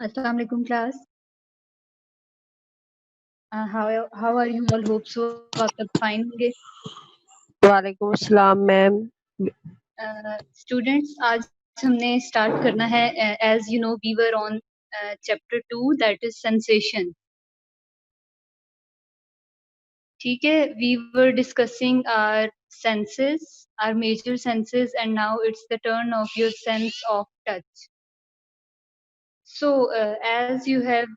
Assalamu alaikum class. How are you all? Hope so. आप सब fine होंगे. वालेकुम अस्सलाम मैम. Students, आज हमने start करना है. As you know, we were on chapter 2, that is sensation. ठीक है. We were discussing our senses, our major senses, and now it's the turn of your sense of touch. So, as you have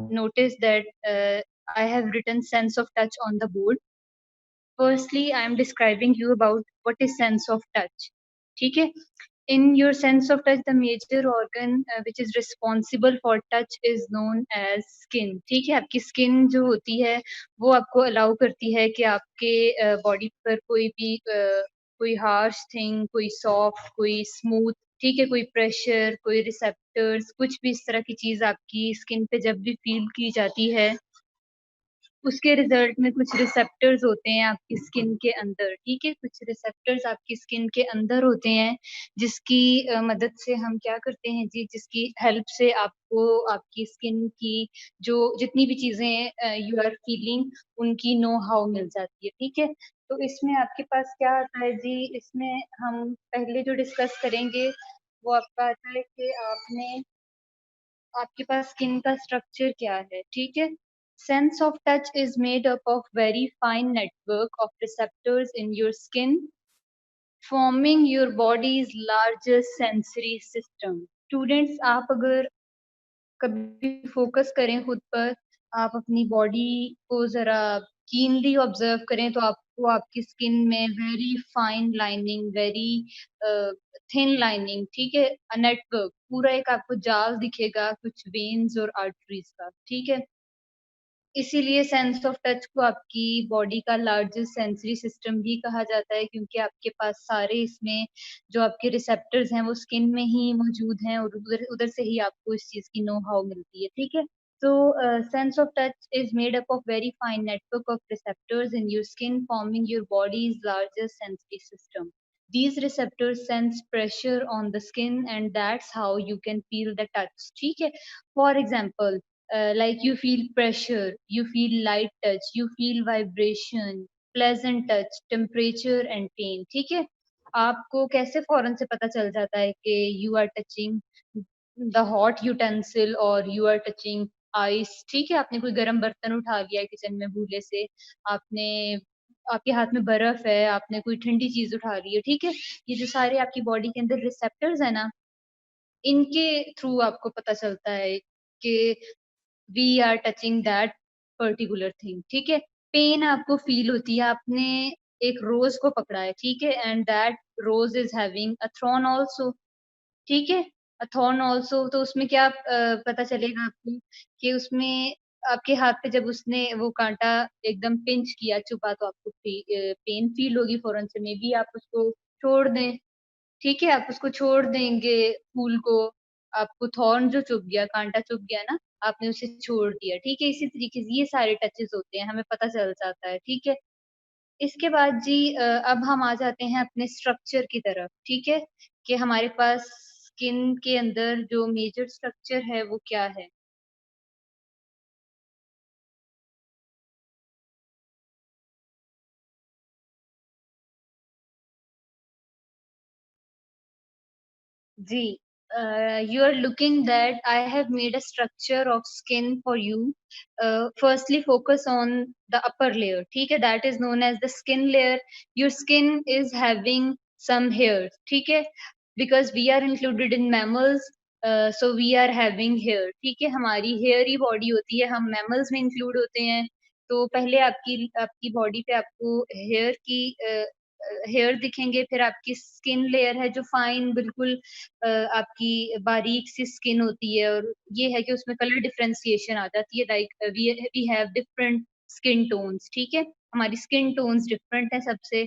noticed that I have written sense of touch on the board. Firstly, I am describing you about what is sense of touch. ठीक है. In your sense of touch, the major organ which is responsible for touch is known as skin. ठीक है. आपकी skin जो होती है वो आपको allow करती है कि आपके body पर कोई harsh thing, कोई soft, कोई smooth, ठीक है, कोई pressure, कोई receptors, कुछ भी इस तरह की चीज आपकी skin पे जब भी feel की जाती है उसके रिजल्ट में कुछ रिसेप्टर्स होते हैं आपकी स्किन के अंदर. ठीक है. कुछ रिसेप्टर्स आपकी स्किन के अंदर होते हैं जिसकी मदद से हम क्या करते हैं जी, जिसकी हेल्प से आपको आपकी स्किन की जो जितनी भी चीजें यू आर फीलिंग उनकी नो हाउ मिल जाती है. ठीक है. तो इसमें आपके पास क्या आता है जी, इसमें हम पहले जो डिस्कस करेंगे वो आपका आता है कि आपके पास स्किन का स्ट्रक्चर क्या है. ठीक है. Sense of touch is made up of very fine network of receptors in your skin, forming your body's largest sensory system. Students, आप अगर कभी फोकस करें खुद पर, आप अपनी बॉडी को जरा कीनली ऑब्जर्व करें तो आपको आपकी स्किन में very fine lining, very thin lining, ठीक है, नेटवर्क पूरा एक आपको जाल दिखेगा कुछ वेन्स और आर्टरीज का. ठीक है. इसीलिए सेंस ऑफ टच को आपकी बॉडी का लार्जेस्ट सेंसरी सिस्टम भी कहा जाता है क्योंकि आपके पास सारे इसमें जो आपके रिसेप्टर्स हैं वो स्किन में ही मौजूद हैं और उधर उधर से ही आपको इस चीज की नो हाउ मिलती है. ठीक है. So, sense of touch is made up of very fine network of receptors in your skin, forming your body's largest sensory system. These receptors sense pressure on the skin, and that's how you can feel the touch. ठीक है. For example, like you feel pressure, you feel light touch, you feel vibration, pleasant touch, temperature and pain. ठीक है. आपको कैसे फौरन से पता चल जाता है कि you are touching the hot utensil or you are touching ice. ठीक है. आपने कोई गर्म बर्तन उठा लिया है किचन में भूले से, आपने आपके हाथ में बर्फ है, आपने कोई ठंडी चीज उठा ली है. ठीक है. ये जो सारे आपकी बॉडी के अंदर रिसेप्टर्स है ना, इनके थ्रू आपको पता चलता है कि we are touching that particular thing. ठीक है. पेन आपको फील होती है, आपने एक रोज को पकड़ा है. ठीक है. And that rose is having a thorn also. ठीक है. अ थॉर्न आल्सो, तो उसमें क्या पता चलेगा आपको कि उसमें आपके हाथ पे जब उसने वो कांटा एकदम पिंच किया, चुभा, तो आपको पेन फील होगी फौरन से. मे बी आप उसको छोड़ दें. ठीक है. आप उसको छोड़ देंगे फूल को, आपको थॉर्न जो चुभ गया, कांटा चुभ गया ना, आपने उसे छोड़ दिया. ठीक है. इसी तरीके से ये सारे टचेस होते हैं, हमें पता चल जाता है. ठीक है. इसके बाद जी अब हम आ जाते हैं अपने स्ट्रक्चर की तरफ. ठीक है. कि हमारे पास स्किन के अंदर जो मेजर स्ट्रक्चर है वो क्या है. जी, you are looking that I have made a structure of skin for you. Firstly, focus on the upper layer. ठीक है. That is known as the skin layer. Your skin is having some hairs. ठीक है. Because we are included in mammals, so we are having hair. ठीक है. हमारी hairy body होती है, हम mammals में include होते हैं. तो पहले आपकी आपकी बॉडी पे आपको हेयर की हेयर दिखेंगे, फिर आपकी स्किन लेयर है जो फाइन बिल्कुल आपकी बारीक सी स्किन होती है, और ये है कि उसमें कलर डिफरेंशिएशन आ जाती है. Like we have different skin tones. ठीक है. हमारी स्किन टोन्स डिफरेंट है सबसे.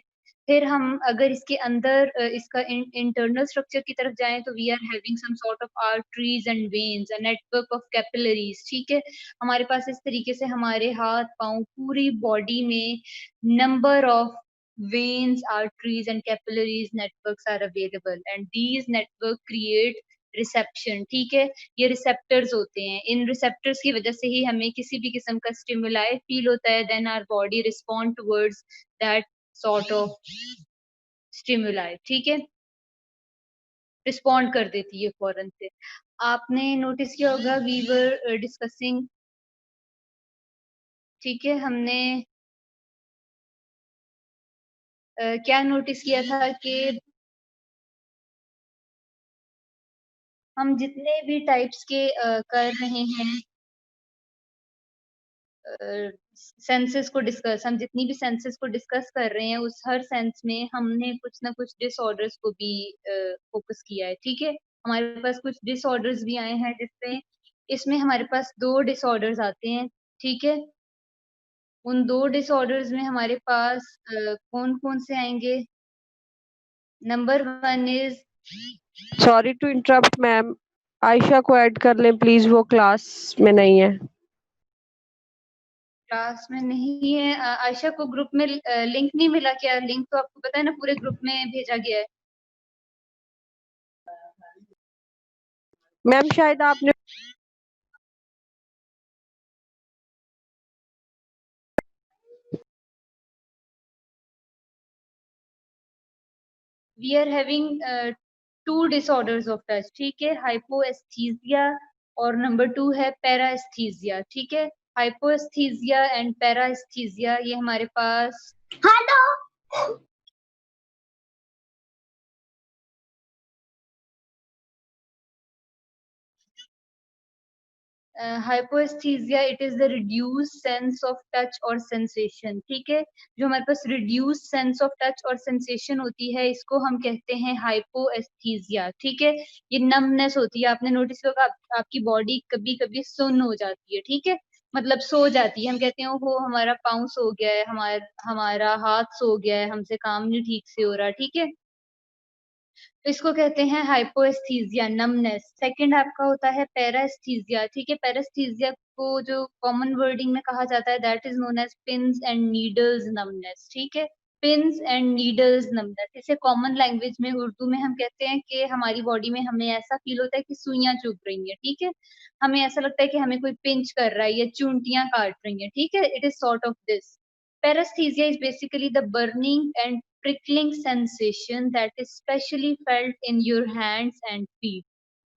फिर हम अगर इसके अंदर इसका इंटरनल स्ट्रक्चर की तरफ जाएं तो we are having some sort of arteries and veins, a network of capillaries. ठीक है. हमारे पास इस तरीके से हमारे हाथ पांव पूरी बॉडी में number of veins, arteries and capillaries networks are available, and these network create reception, ठीक है? ये रिसेप्टर्स होते हैं। इन रिसेप्टर्स की वजह से ही हमें किसी भी किस्म का स्टिमुलाई फ़ील होता है, then our body respond towards that sort of stimuli, ठीक है? रिस्पॉन्ड कर देती है फ़ौरन से। आपने नोटिस किया होगा वी वर डिस्कसिंग, ठीक है? हमने क्या नोटिस किया था कि हम जितने भी टाइप्स के कर रहे हैं सेंसेस को डिस्कस, हम जितनी भी सेंसेस को डिस्कस कर रहे हैं उस हर सेंस में हमने कुछ ना कुछ डिसऑर्डर्स को भी फोकस किया है, ठीक है? हमारे पास कुछ डिसऑर्डर्स भी आए हैं जिसमें इसमें हमारे पास 2 डिसऑर्डर्स आते हैं, ठीक है? उन 2 डिसऑर्डर्स में हमारे पास कौन-कौन से आएँगे? Number 1 is sorry to interrupt ma'am, Ayesha को ऐड कर लें प्लीज, वो क्लास में नहीं है। क्लास में नहीं है। आयशा को ग्रुप में लिंक नहीं मिला क्या? लिंक तो आपको पता है ना पूरे ग्रुप में भेजा गया है। मैम शायद आपने we are having 2 disorders of touch, ठीक है? हाइपोएस्थीसिया और नंबर 2 है पैराएस्थीसिया, ठीक है? हाइपोएस्थीसिया एंड पैराएस्थीसिया ये हमारे पास hypoaesthesia it is the reduced sense of touch और सेंसेशन, ठीक है? जो हमारे पास रिड्यूस्ड सेंस ऑफ टच और सेंसेशन होती है इसको हम कहते हैं हाइपोएस्थीसिया, ठीक है? ये नमनेस होती है। आपने नोटिस किया होगा आपकी बॉडी कभी-कभी सुन्न हो जाती है, ठीक है? मतलब सो जाती है। हम कहते हैं ओहो! हमारा पाँव सो गया है, हमारा हाथ सो गया है, हमसे काम नहीं ठीक से हो रहा, ठीक है? तो इसको कहते हैं हाइपोएस्थीसिया, नमनेस। सेकंड आपका होता है पैराएस्थीसिया, ठीक है? पैराएस्थीसिया को जो कॉमन वर्डिंग में कहा जाता है that is known as pins and needles numbness, ठीक है? Pins and needles numbness. इसे कॉमन लैंग्वेज में उर्दू में हम कहते हैं कि हमारी बॉडी में हमें ऐसा फ़ील होता है कि सुइयाँ चुभ रही हैं, ठीक है? हमें ऐसा लगता है कि हमें कोई पिंच कर रहा है या चूंटियाँ काट रही हैं, ठीक है? It is sort of this. Paresthesia is basically the burning and prickling sensation that is specially felt in your hands and feet.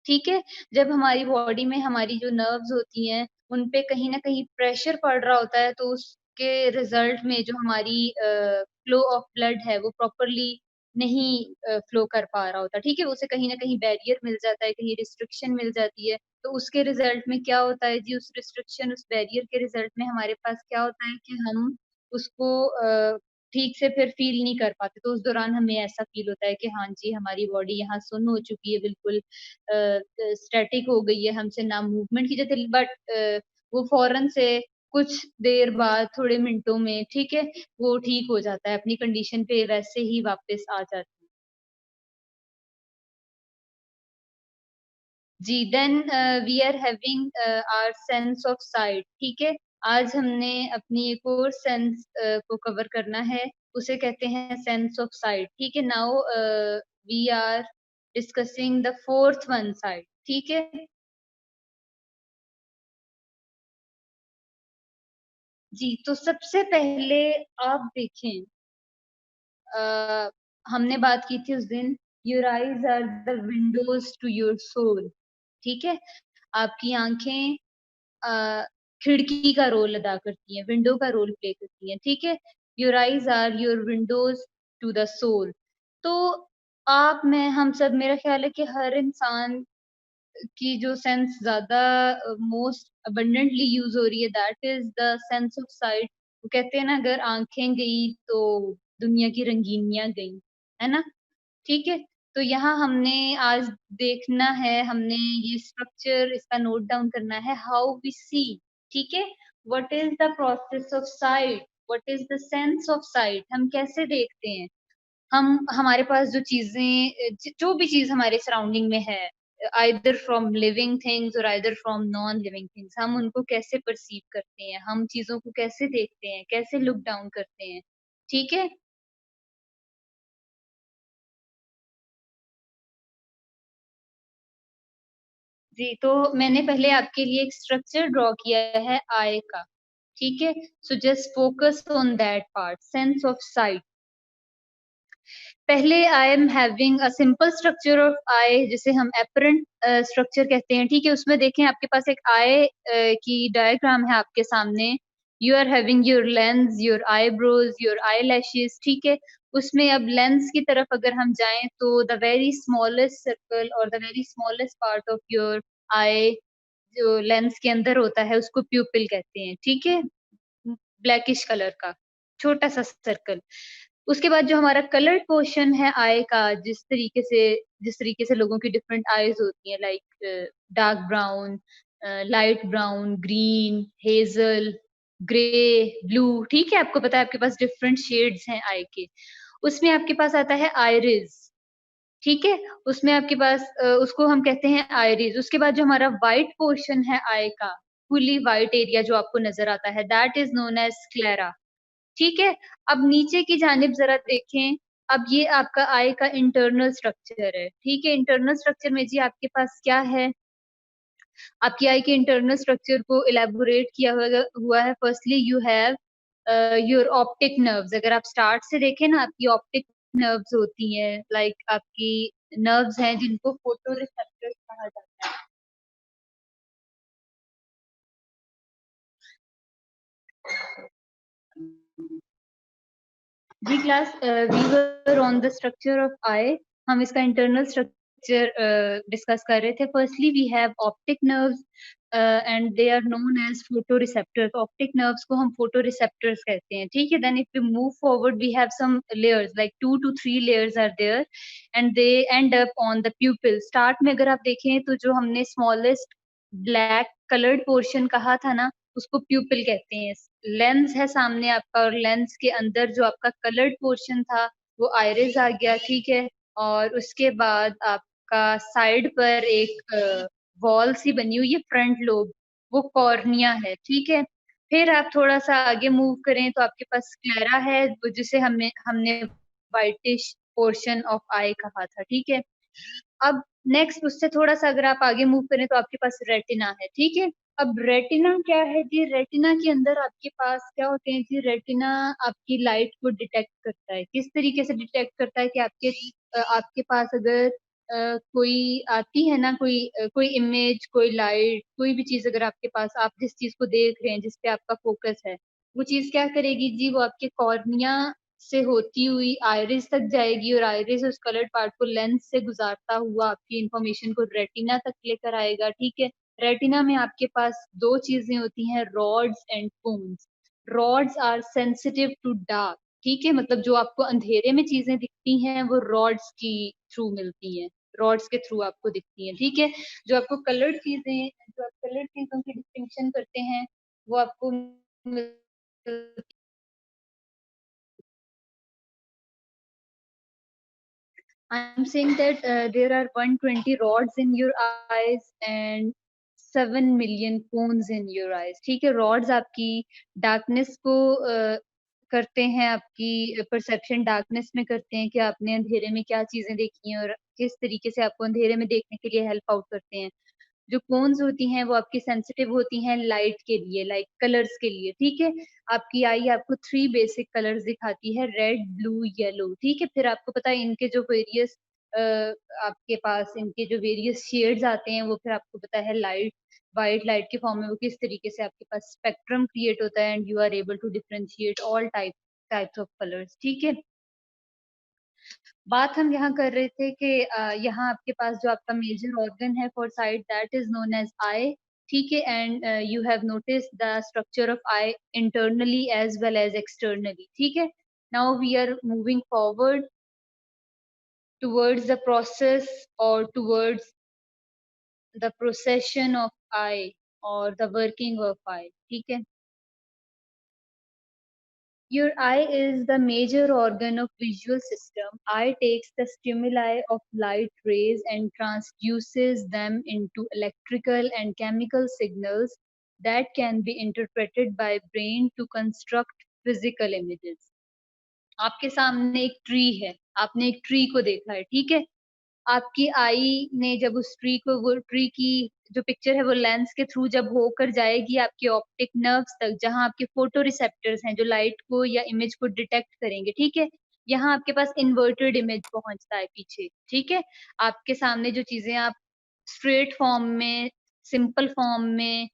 ठीक है? जब हमारी बॉडी में हमारी जो नर्व्स होती हैं, उन पे कहीं न कहीं प्रेशर पड़ रहा होता है, तो उसके रिज़ल्ट में जो हमारी फ्लो ऑफ ब्लड है, वो प्रॉपरली नहीं फ्लो कर पा रहा होता, ठीक है? उसे कहीं न कहीं बैरियर मिल जाता है, कहीं रिस्ट्रिक्शन मिल जाती है, तो उसके रिज़ल्ट में क्या होता है जी, उस रिस्ट्रिक्शन, उस बैरियर के रिज़ल्ट में हमारे पास क्या होता है कि हम उसको ठीक से फिर फ़ील नहीं कर पाते, तो उस दौरान हमें ऐसा फ़ील होता है कि हाँ जी, हमारी बॉडी यहाँ सुन्न हो चुकी है बिल्कुल स्टैटिक हो गई है, हमसे ना मूवमेंट की जाती बट वो फ़ौरन से कुछ देर बाद थोड़े मिनटों में, ठीक है, वो ठीक हो जाता है, अपनी कंडीशन पे वैसे ही वापस आ जाता है। जी, then we are having our sense of sight, ठीक है? आज हमने अपनी एक और सेंस को कवर करना है, उसे कहते हैं सेंस ऑफ साइट, ठीक है? Now we are discussing the 4th one sight, ठीक है? जी, तो सबसे पहले आप देखें अ, हमने बात की थी उस दिन your eyes are the windows to your soul, ठीक है? आपकी आँखें अ, खिड़की का रोल अदा करती हैं, विंडो का रोल प्ले करती हैं, ठीक है? Your eyes are your windows to the soul. तो आप, मैं, हम सब, मेरा ख़्याल है कि हर इंसान की जो सेंस ज़्यादा मोस्ट अबंडेंटली यूज़ हो रही है that is the sense of site. वो कहते हैं ना अगर आँखें गई तो दुनिया की रंगीनियाँ गईं, है ना? ठीक है? तो यहाँ हमने आज देखना है, हमने ये स्ट्रक्चर इसका नोट डाउन करना है हाउ वी सी, ठीक है? What is the process of site? What is the sense of site? हम कैसे देखते हैं? हम हमारे पास जो चीज़ें जो भी चीज़ हमारे सराउंडिंग में है, आइदर फ्रॉम लिविंग थिंग्स और either from non living things, हम उनको कैसे परसीव करते हैं, हम चीज़ों को कैसे देखते हैं, कैसे लुक डाउन करते हैं, ठीक है? जी, तो मैंने पहले आपके लिए एक स्ट्रक्चर ड्रॉ किया है आई का, ठीक है? So just focus on that part, sense of sight. पहले I am having a simple structure of eye, जिसे हम एपरेंट स्ट्रक्चर कहते हैं, ठीक है? उसमें देखें आपके पास एक आई की डायग्राम है आपके सामने। You are having your lens, your eyebrows, your eyelashes, ठीक है? उसमें अब लेंस की तरफ अगर हम जाएँ तो द वेरी स्मॉलेस्ट सर्कल और the very smallest part of your eye जो लेंस के अंदर होता है उसको प्यूपिल कहते हैं, ठीक है? ब्लैकिश कलर का, छोटा-सा सर्कल। उसके बाद जो हमारा कलर्ड पोर्शन है आई का, जिस तरीके से लोगों की डिफरेंट आईज़ होती हैं, like dark brown, light brown, green, Hazel, grey, blue, ठीक है? आपको पता है आपके पास डिफरेंट शेड्स हैं आई के। उसमें आपके पास आता है आइरिस, ठीक है? उसमें आपके पास उसको हम कहते हैं आइरिस। उसके बाद जो हमारा व्हाइट पोर्शन है आई का, फुली व्हाइट एरिया जो आपको नज़र आता है, that is known as sclera, ठीक है? अब नीचे की जानिब ज़रा देखें, अब ये आपका आई का इंटरनल स्ट्रक्चर है, ठीक है? इंटरनल स्ट्रक्चर में जी आपके पास क्या है? आपकी आई के इंटरनल स्ट्रक्चर को इलैबोरेट किया हुआ है। Firstly you have your optic nerves. अगर आप स्टार्ट से देखें ना, आपकी ऑप्टिक नर्व्स होती हैं, लाइक आपकी नर्व्स हैं जिनको फोटोरिसेप्टर्स कहा जाता है। जी class, we were on the structure of eye. हम इसका इंटरनल स्ट्रक्चर डिस्कस कर रहे थे। Firstly we have optic nerves and they are known as photoreceptors. Optic nerves को हम फोटोरिसेप्टर्स कहते हैं, ठीक है? Then if we move forward we have some layers, like 2 to 3 layers are there and they end up on the pupil. Start में अगर आप देखें तो जो हमने स्मॉलेस्ट ब्लैक कलर्ड पोर्शन कहा था ना, उसको प्यूपिल कहते हैं। लेंस है सामने आपका और लेंस के अंदर जो आपका कलर्ड पोर्शन था वो आइरिस आ गया, ठीक है? और उसके बाद आपका साइड पर एक वॉल सी बनी हुई है, फ्रंट लोब, वो कॉर्निया है, ठीक है? फिर आप थोड़ा-सा आगे मूव करें तो आपके पास स्क्लेरा है, वो जिसे हमने हमने व्हाइटिश पोर्शन ऑफ आई कहा था, ठीक है? अब नेक्स्ट उससे थोड़ा-सा अगर आप आगे मूव करें तो आपके पास रेटिना है, ठीक है? अब रेटिना क्या है जी? रेटिना के अंदर आपके पास क्या होते हैं जी? रेटिना आपकी लाइट को डिटेक्ट करता है। किस तरीके से डिटेक्ट करता है कि आपके पास अगर कोई आती है ना, कोई इमेज, कोई लाइट, कोई भी चीज़ अगर आपके पास, आप जिस चीज़ को देख रहे हैं, जिस पे आपका फ़ोकस है, वो चीज़ क्या करेगी जी? वो आपके कॉर्निया से होती हुई आइरिस तक जाएगी और आइरिस उस कलर्ड पार्ट को लेंस से गुज़ारता हुआ आपकी इन्फॉर्मेशन को रेटिना तक लेकर आएगा, ठीक है? रेटिना में आपके पास 2 चीज़ें होती हैं, rods and cones. Rods are sensitive to dark, ठीक है? मतलब जो आपको अंधेरे में चीज़ें दिखती हैं, वो रॉड्स की थ्रू मिलती हैं, रॉड्स के थ्रू आपको दिखती हैं, ठीक है? जो आप कलर्ड चीज़ों की डिस्टिंक्शन करते हैं, वो आपको मिलती। I'm saying that there are 120 rods in your eyes and 7 million cones in your eyes. ठीक है, रॉड्स आपकी डार्कनेस को करते हैं, आपकी परसेप्शन डार्कनेस में करते हैं कि आपने अंधेरे में क्या चीजें देखी हैं और किस तरीके से आपको अंधेरे में देखने के लिए हेल्प आउट करते हैं। जो कोन्स होती हैं वो आपकी सेंसिटिव होती हैं लाइट के लिए, लाइक कलर्स के लिए, ठीक है? आपकी आई आपको 3 बेसिक कलर्स दिखाती है, रेड, ब्लू, येलो, ठीक है? फिर आपको पता है इनके जो वेरियस अ, आपके पास इनके जो वेरियस शेड्स आते हैं वो फिर आपको पता है लाइट, व्हाइट लाइट के फॉर्म में वो किस तरीके से आपके पास स्पेक्ट्रम क्रिएट होता है and you are able to differentiate all types of colours, ठीक है? बात हम यहाँ कर रहे थे कि यहाँ आपके पास जो आपका मेजर ऑर्गन है for sight, that is known as eye, ठीक है? And you have notice the structure of eye internally as well as externally, ठीक है? Now we are moving forward towards the process or towards the procession of I or the working of I, ठीक है? Your eye is the major organ of visual system. Eye takes the stimuli of light rays and transduces them into electrical and chemical signals that can be interpreted by brain to construct physical images. आपके सामने एक tree है, आपने एक tree को देखा है, ठीक है? आपकी आई ने जब उस ट्री को, वो ट्री की जो पिक्चर है वो लेंस के थ्रू जब होकर जाएगी आपके ऑप्टिक नर्व्स तक, जहां आपके फोटो रिसेप्टर्स हैं जो लाइट को या इमेज को डिटेक्ट करेंगे, ठीक है। यहाँ आपके पास इन्वर्टेड इमेज पहुंचता है पीछे, ठीक है। आपके सामने जो चीजें आप स्ट्रेट फॉर्म में, सिंपल फॉर्म में,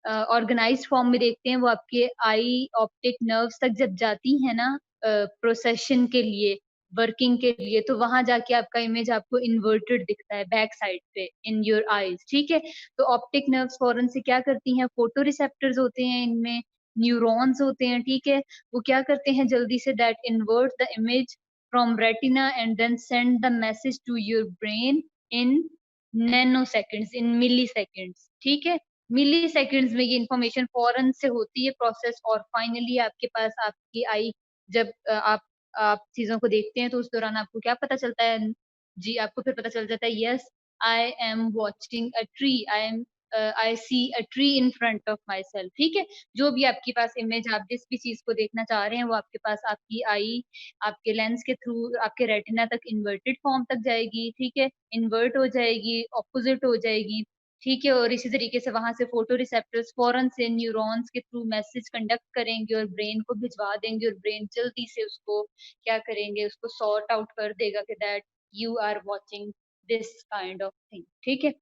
ऑर्गेनाइज्ड फॉर्म में देखते हैं, वो आपके आई ऑप्टिक नर्व्स तक जब जाती है ना प्रोसेशन के लिए, वर्किंग के लिए, तो वहां जाके आपका इमेज आपको इन्वर्टेड दिखता है बैक साइड पे इन योर आईज, ठीक है। तो ऑप्टिक नर्व्स फौरन से क्या करती हैं, फोटो रिसेप्टर्स होते हैं इनमें, न्यूरॉन्स होते हैं, ठीक है। वो क्या करते हैं जल्दी से, that invert the image from retina and then send the message to your brain in nano seconds, in milli seconds, ठीक है। मिली सेकेंड्स में ये इंफॉर्मेशन फौरन से होती है प्रोसेस, और फाइनली आपके पास आपकी आई, जब आप चीजों को देखते हैं तो उस दौरान आपको क्या पता चलता है जी, आपको फिर पता चल जाता है, yes I am watching a tree, I see a tree in front of my self, ठीक है। जो भी आपके पास इमेज, आप जिस भी चीज को देखना चाह रहे हैं, वो आपके पास आपकी आई आपके लेंस के थ्रू आपके रेटिना तक इन्वर्टेड फॉर्म तक जाएगी, ठीक है। इन्वर्ट हो जाएगी, ऑपोजिट हो जाएगी, ठीक है। और इसी तरीके से वहां से फोटो रिसेप्टर्स फौरन से न्यूरॉन्स के थ्रू मैसेज कंडक्ट करेंगे और ब्रेन को भिजवा देंगे, और ब्रेन जल्दी से उसको क्या करेंगे, उसको सॉर्ट आउट कर देगा कि that you are watching this kind of thing, ठीक है।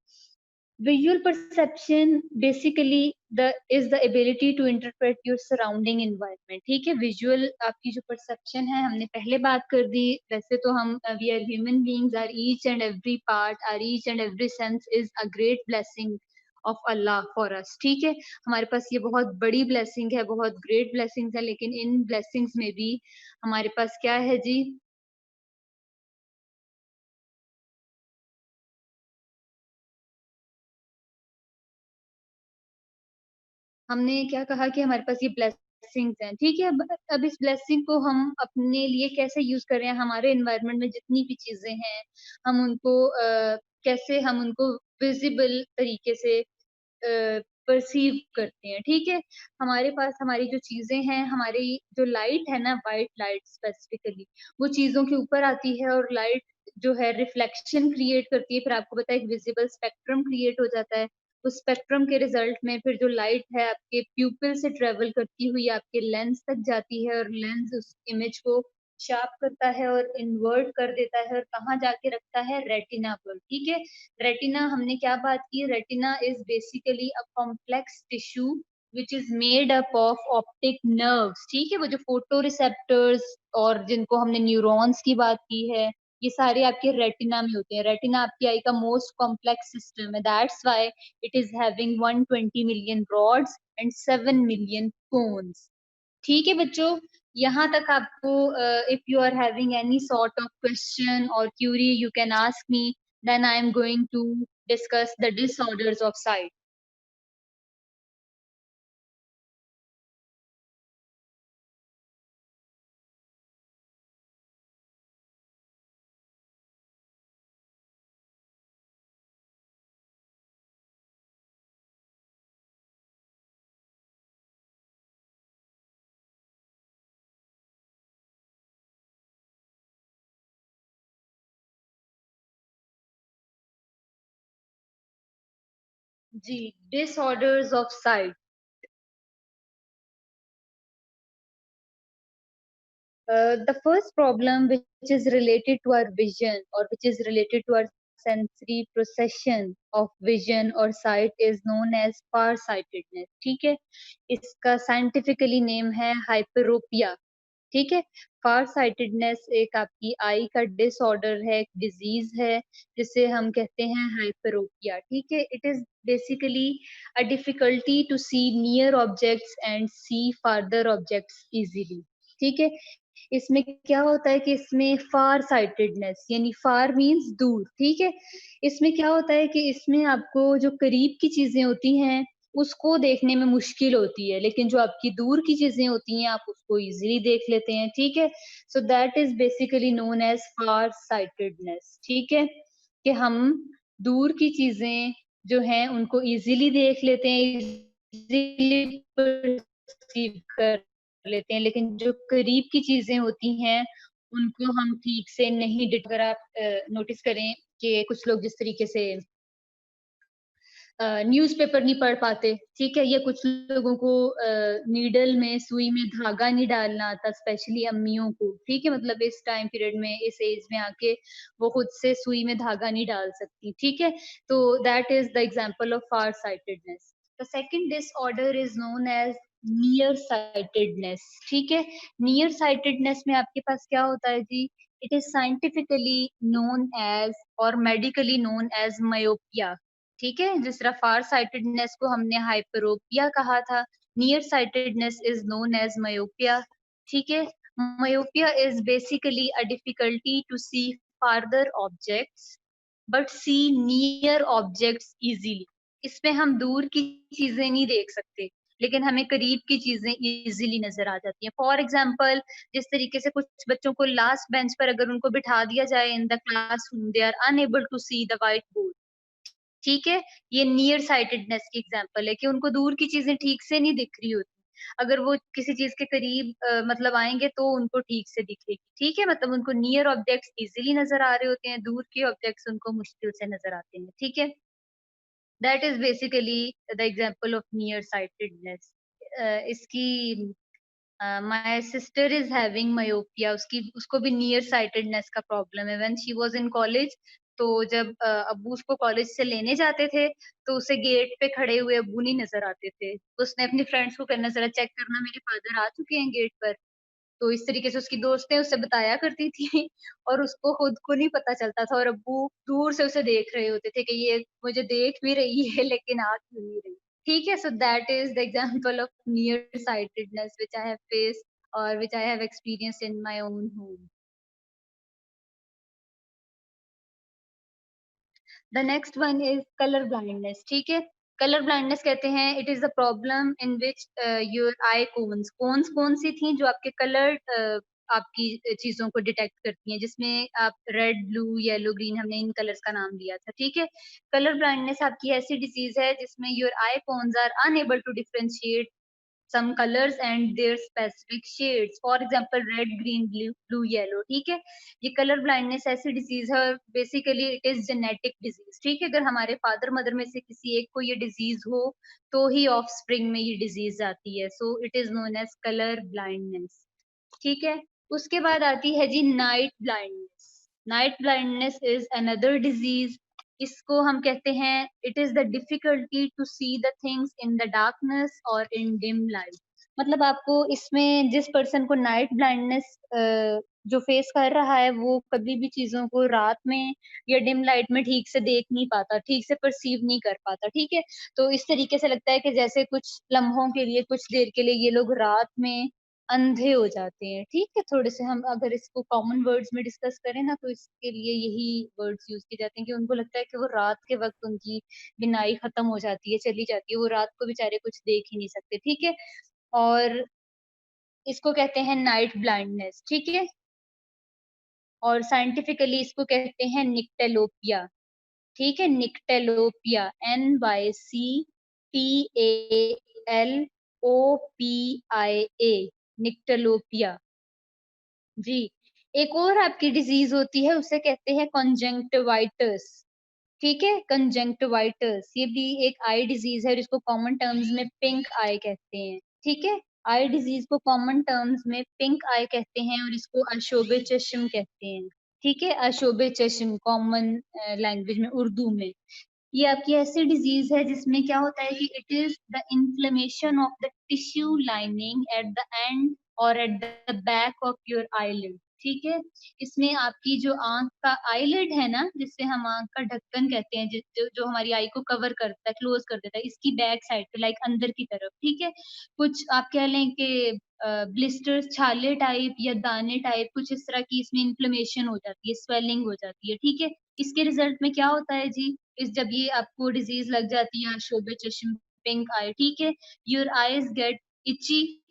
Visual perception basically the is the ability to interpret your surrounding environment, ठीक है। विजुअल आपकी जो परसेप्शन है, हमने पहले बात कर दी। वैसे तो हम we are human beings, are each and every part, are each and every sense is a great blessing of Allah for us, ठीक है। हमारे पास ये बहुत बड़ी ब्लेसिंग है, बहुत ग्रेट ब्लेसिंग्स है, लेकिन इन ब्लेसिंग्स में भी हमारे पास क्या है जी, हमने क्या कहा कि हमारे पास ये ब्लेसिंग्स हैं, ठीक है। अब इस ब्लेसिंग को हम अपने लिए कैसे यूज कर रहे हैं, हमारे एनवायरनमेंट में जितनी भी चीजें हैं, हम उनको कैसे हम उनको विजिबल तरीके से परसीव करते हैं, ठीक है। हमारे पास हमारी जो चीजें हैं, हमारी जो लाइट है ना, वाइट लाइट स्पेसिफिकली, वो चीजों के ऊपर आती है और लाइट जो है रिफ्लेक्शन क्रिएट करती है, फिर आपको पता है एक विजिबल स्पेक्ट्रम क्रिएट हो जाता है। उस स्पेक्ट्रम के रिजल्ट में फिर जो लाइट है आपके प्यूपिल से ट्रेवल करती हुई आपके लेंस तक जाती है, और लेंस उस इमेज को शार्प करता है और इन्वर्ट कर देता है, और कहाँ जाके रखता है, रेटिना पर, ठीक है। रेटिना हमने क्या बात की, retina is basically a complex tissue which is made up of optic nerves, ठीक है। वो जो फोटो रिसेप्टर्स और जिनको हमने न्यूरॉन्स की बात की है, ये सारे आपके रेटिना में होते हैं। रेटिना आपकी आई का मोस्ट कॉम्प्लेक्स सिस्टम है, that's why it is having 120 million rods and 7 million cones, ठीक है बच्चों। यहाँ तक आपको, if you are having any sort of question और query, you can ask me, then I am going to discuss the disorders of sight. जी, disorders of sight. The first problem which is related to our vision, or which is related to our sensory procession of vision or sight, is known as farsightedness, ठीक है। इसका scientifically name है hyperopia, ठीक है। फार sightedness एक आपकी eye का disorder है, एक डिजीज है, जिसे हम कहते हैं हाइपरोपिया, ठीक है। It is basically a difficulty to see near objects and see farther objects easily, ठीक है। इसमें क्या होता है कि इसमें फार साइटेडनेस, यानी फार मीन्स दूर, ठीक है। इसमें क्या होता है कि इसमें आपको जो करीब की चीजें होती हैं उसको देखने में मुश्किल होती है, लेकिन जो आपकी दूर की चीजें होती हैं आप उसको इजीली देख लेते हैं, ठीक है। So that is basically known as far sightedness, ठीक है। कि हम दूर की चीजें जो हैं उनको इजीली देख लेते हैं, इजीली परसीव कर लेते हैं, लेकिन जो करीब की चीजें होती हैं उनको हम ठीक से नहीं अगर आप नोटिस करें कि कुछ लोग जिस तरीके से न्यूज़पेपर नहीं पढ़ पाते, ठीक है? या कुछ लोगों को नीडल में, सुई में धागा नहीं डालना आता, स्पेशली अम्मियों को, ठीक है? मतलब इस टाइम पीरियड में, इस एज में आके वो खुद से सुई में धागा नहीं डाल सकती, ठीक है? तो that is the example of far sightedness. The second disorder is known as near sightedness, ठीक है? नियर साइटेडनेस में आपके पास क्या होता है जी? It is scientifically known as और मेडिकली नोन एज़ मायोपिया, ठीक है? जिस तरह फार साइटेडनेस को हमने हाइपरोपिया कहा था, near sightedness is known as myopia, ठीक है? Myopia is basically a difficulty to see farther objects but see near objects easily. इसमें हम दूर की चीज़ें नहीं देख सकते, लेकिन हमें करीब की चीज़ें ईज़िली नज़र आ जाती हैं। फॉर एग्ज़ाम्पल, जिस तरीके से कुछ बच्चों को लास्ट बेंच पर अगर उनको बिठा दिया जाए in the classroom, they are unable to see the white board. ठीक है? ये नियर साइटेडनेस की एग्ज़ाम्पल है कि उनको दूर की चीज़ें ठीक से नहीं दिख रही होती। अगर वो किसी चीज़ के करीब मतलब आएँगे तो उनको ठीक से दिखेगी, ठीक है? मतलब उनको नियर ऑब्जेक्ट्स ईज़िली नज़र आ रहे होते हैं, दूर के ऑब्जेक्ट्स उनको मुश्किल से नज़र आते हैं, ठीक है? That is basically the example of near sightedness. इसकी my sister is having myopia, उसकी उसको भी नियर साइटेडनेस का प्रॉब्लम है। When she was in college, तो जब अब्बू उसको कॉलेज से लेने जाते थे, तो उसे गेट पे खड़े हुए अब्बू नहीं नज़र आते थे। उसने अपनी फ्रेंड्स को कहना, ज़रा चेक करना मेरे फादर आ चुके हैं गेट पर। तो इस तरीके से उसकी दोस्तें उसे बताया करती थी और उसको खुद को नहीं पता चलता था और अब्बू दूर से उसे देख रहे होते थे कि ये मुझे देख भी रही है लेकिन आ क्यों नहीं रही। ठीक है, so that is the example of nearsightedness which I have faced or which I have experienced in my own home. The next one is colour blindness, ठीक है? कलर ब्लाइंडनेस कहते हैं it is the problem in which your eye cones, cones कौन सी थी जो आपके colour आपकी चीजों को डिटेक्ट करती हैं, जिसमें आप रेड, ब्लू, येलो, ग्रीन, हमने इन कलर्स का नाम दिया था, ठीक है? कलर ब्लाइंडनेस आपकी ऐसी डिजीज है जिसमें your eye cones are unable to differentiate some colors and their specific shades, for example red, green, blue, yellow, ठीक है? ये कलर ब्लाइंडनेस ऐसी डिजीज है, basically it is genetic disease, ठीक है? अगर हमारे फादर मदर में से किसी एक को ये डिजीज हो तो ही ऑफ स्प्रिंग में ये डिजीज आती है, so it is known as colour blindness, ठीक है? उसके बाद आती है जी night blindness. Night blindness is another disease. इसको हम कहते हैं it is the difficulty to see the things in the darkness और इन डिम लाइट। मतलब आपको इसमें जिस पर्सन को नाइट ब्लाइंडनेस जो फेस कर रहा है वो कभी भी चीजों को रात में या डिम लाइट में ठीक से देख नहीं पाता, ठीक से परसीव नहीं कर पाता, ठीक है? तो इस तरीके से लगता है कि जैसे कुछ लम्हों के लिए, कुछ देर के लिए ये लोग रात में अंधे हो जाते हैं, ठीक है? थोड़े से हम अगर इसको कॉमन वर्ड्स में डिस्कस करें ना, तो इसके लिए यही वर्ड्स यूज़ किए जाते हैं कि उनको लगता है कि वो रात के वक़्त उनकी बीनाई खत्म हो जाती है, चली जाती है, वो रात को बेचारे कुछ देख ही नहीं सकते, ठीक है? और इसको कहते हैं नाइट ब्लाइंडनेस, ठीक है? और साइंटिफिकली इसको कहते हैं निक्टेलोपिया, ठीक है? निक्टेलोपिया, NYCTALOPIA, निक्टेलोपिया। जी, एक और आपकी डिज़ीज़ होती है उसे कहते हैं कंजंक्टिवाइटिस, ठीक है? कंजंक्टिवाइटिस ये भी एक आई डिज़ीज़ है जिसको कॉमन टर्म्स में पिंक आई कहते हैं, ठीक है? आई डिज़ीज़ को कॉमन टर्म्स में पिंक आई कहते हैं और इसको अशोभे चश्म कहते हैं, ठीक है? अशोभे चश्म कॉमन लैंग्वेज में, उर्दू में। ये आपकी ऐसी डिजीज है जिसमें क्या होता है कि it is the inflammation of the tissue lining at the end और at the back of your eyelid, ठीक है? इसमें आपकी जो आंख का आईलिड है ना, जिससे हम आंख का ढक्कन कहते हैं, जो हमारी आई को कवर करता है, क्लोज कर देता है, इसकी बैक साइड पे लाइक अंदर की तरफ, ठीक है? कुछ आप कह लें कि ब्लिस्टर्स, छाले टाइप या दाने टाइप कुछ इस तरह की इसमें इन्फ्लेमेशन हो जाती है, स्वेलिंग हो जाती है, ठीक है? इसके रिजल्ट में क्या होता है जी, इस जब ये आपको डिजीज लग जाती है शोबे चश्म, पिंक आई, ठीक है? योर आईज गेट इची,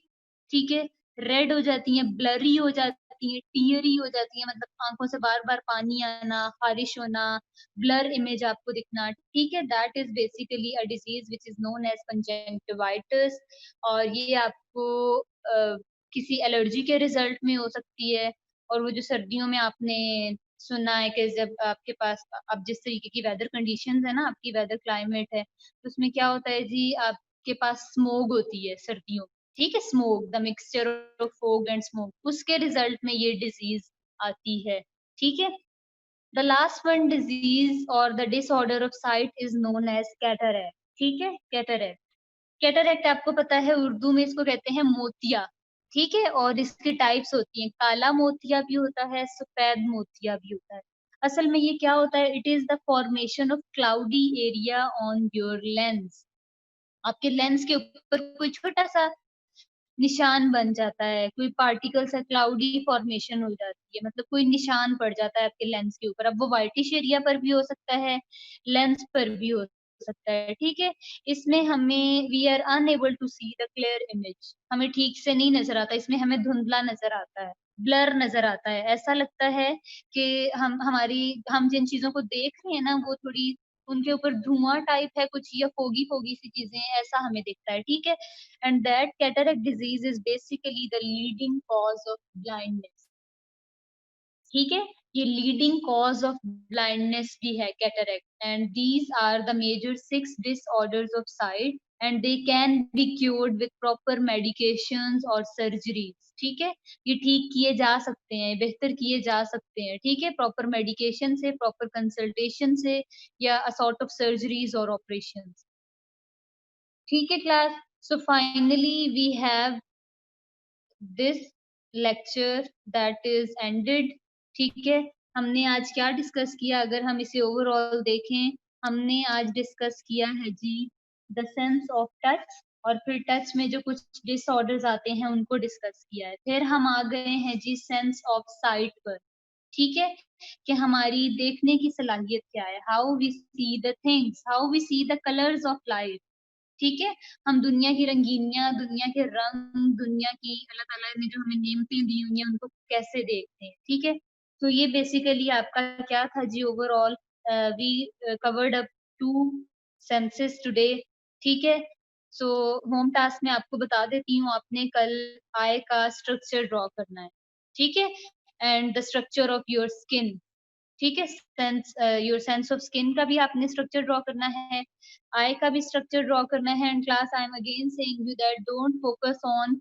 ठीक है? रेड हो जाती हैं, ब्लरी हो जाती हैं, टियरी हो जाती हैं, मतलब आंखों से बार बार पानी आना, खारिश होना, ब्लर इमेज आपको दिखना, ठीक है? That is basically a disease which is known as conjunctivitis. और ये आपको किसी एलर्जी के रिजल्ट में हो सकती है, और वो जो सर्दियों में आपने सुना है कि जब आपके पास अब जिस तरीके की वेदर कंडीशंस है ना, आपकी वेदर क्लाइमेट है, तो उसमें क्या होता है जी, आपके पास स्मोग होती है सर्दियों में, ठीक है? Smoke, the mixture of fog and smoke, उसके रिजल्ट में ये डिजीज आती है, ठीक है? द लास्ट वन डिजीज और the disorder of sight is known as cataract, ठीक है? कैटरैक्ट। कैटरैक्ट आपको पता है उर्दू में इसको कहते हैं मोतिया, ठीक है? और इसकी टाइप्स होती हैं, काला मोतिया भी होता है, सफेद मोतिया भी होता है। असल में ये क्या होता है, it is the formation of cloudy area on your lens. आपके लेंस के ऊपर कोई छोटा सा निशान बन जाता है, कोई पार्टिकल सा क्लाउडी फॉर्मेशन हो जाती है, मतलब कोई निशान पड़ जाता है आपके लेंस के ऊपर। अब वो व्हाइटिश एरिया पर भी हो सकता है, लेंस पर भी हो सकता है, ठीक है? इसमें हमें we are unable to see the clear image, हमें ठीक से नहीं नज़र आता, इसमें हमें धुंधला नज़र आता है, ब्लर नज़र आता है। ऐसा लगता है कि हम जिन चीज़ों को देख रहे हैं ना, वो थोड़ी उनके ऊपर धुआँ टाइप है कुछ, या फ़ोगी-फ़ोगी सी चीज़ें हैं, ऐसा हमें दिखता है, ठीक है? And that cataract disease is basically the leading cause of blindness, ठीक है? ये लीडिंग कॉज ऑफ ब्लाइंडनेस भी है cataract, and these are the major 6 disorders of sight and they can be cured with proper medications और surgeries, ठीक है? ये ठीक किए जा सकते हैं, बेहतर किए जा सकते हैं, ठीक है? प्रॉपर मेडिकेशन से, प्रॉपर कंसल्टेशन से, या अ सॉर्ट ऑफ सर्जरीज और ऑपरेशंस, ठीक है class? So finally we have this lecture that is ended, ठीक है? हमने आज क्या डिस्कस किया, अगर हम इसे ओवरऑल देखें, हमने आज डिस्कस किया है जी द सेंस ऑफ टच, और फिर टच में जो कुछ डिसऑर्डर्स आते हैं उनको डिस्कस किया है। फिर हम आ गए हैं जी सेंस ऑफ साइट पर, ठीक है? कि हमारी देखने की सलाहियत क्या है, how we see the things, how we see the colours of light, ठीक है? हम दुनिया की रंगीनियाँ, दुनिया के रंग, दुनिया की अल्लाह ताला ने जो हमें नेमतें दी हुई हैं, उनको कैसे देखते हैं, ठीक है? तो ये बेसिकली आपका क्या था जी overall, we covered up 2 senses today, ठीक है? सो होम टास्क में आपको बता देती हूँ, आपने कल आई का स्ट्रक्चर ड्रॉ करना है, ठीक है? And the structure of your skin, ठीक है? योर सेंस ऑफ स्किन का भी आपने स्ट्रक्चर ड्रॉ करना है, आई का भी स्ट्रक्चर ड्रॉ करना है, and class I am again saying you that don't focus on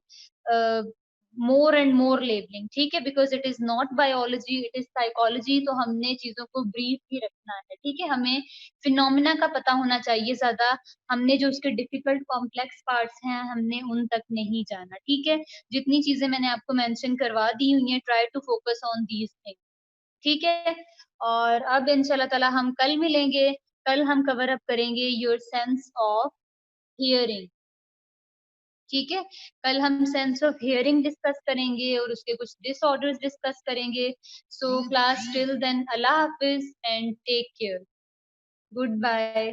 more and more labelling, ठीक है? Because it is not biology, it is psychology, तो हमने चीज़ों को ब्रीफ ही रखना है, ठीक है? हमें फिनोमेना का पता होना चाहिए ज़्यादा, हमने जो उसके डिफिकल्ट कॉम्प्लेक्स पार्ट्स हैं, हमने उन तक नहीं जाना, ठीक है? जितनी चीज़ें मैंने आपको मेंशन करवा दी हुई हैं, try to focus on these things, ठीक है? और अब इंशाल्लाह ताला हम कल मिलेंगे, कल हम कवर अप करेंगे योर सेंस ऑफ हियरिंग, ठीक है? कल हम सेंस ऑफ हियरिंग डिस्कस करेंगे और उसके कुछ डिसऑर्डर्स डिस्कस करेंगे। सो क्लास टिल देन अल्लाह हाफ़िज़ and take care. Good bye.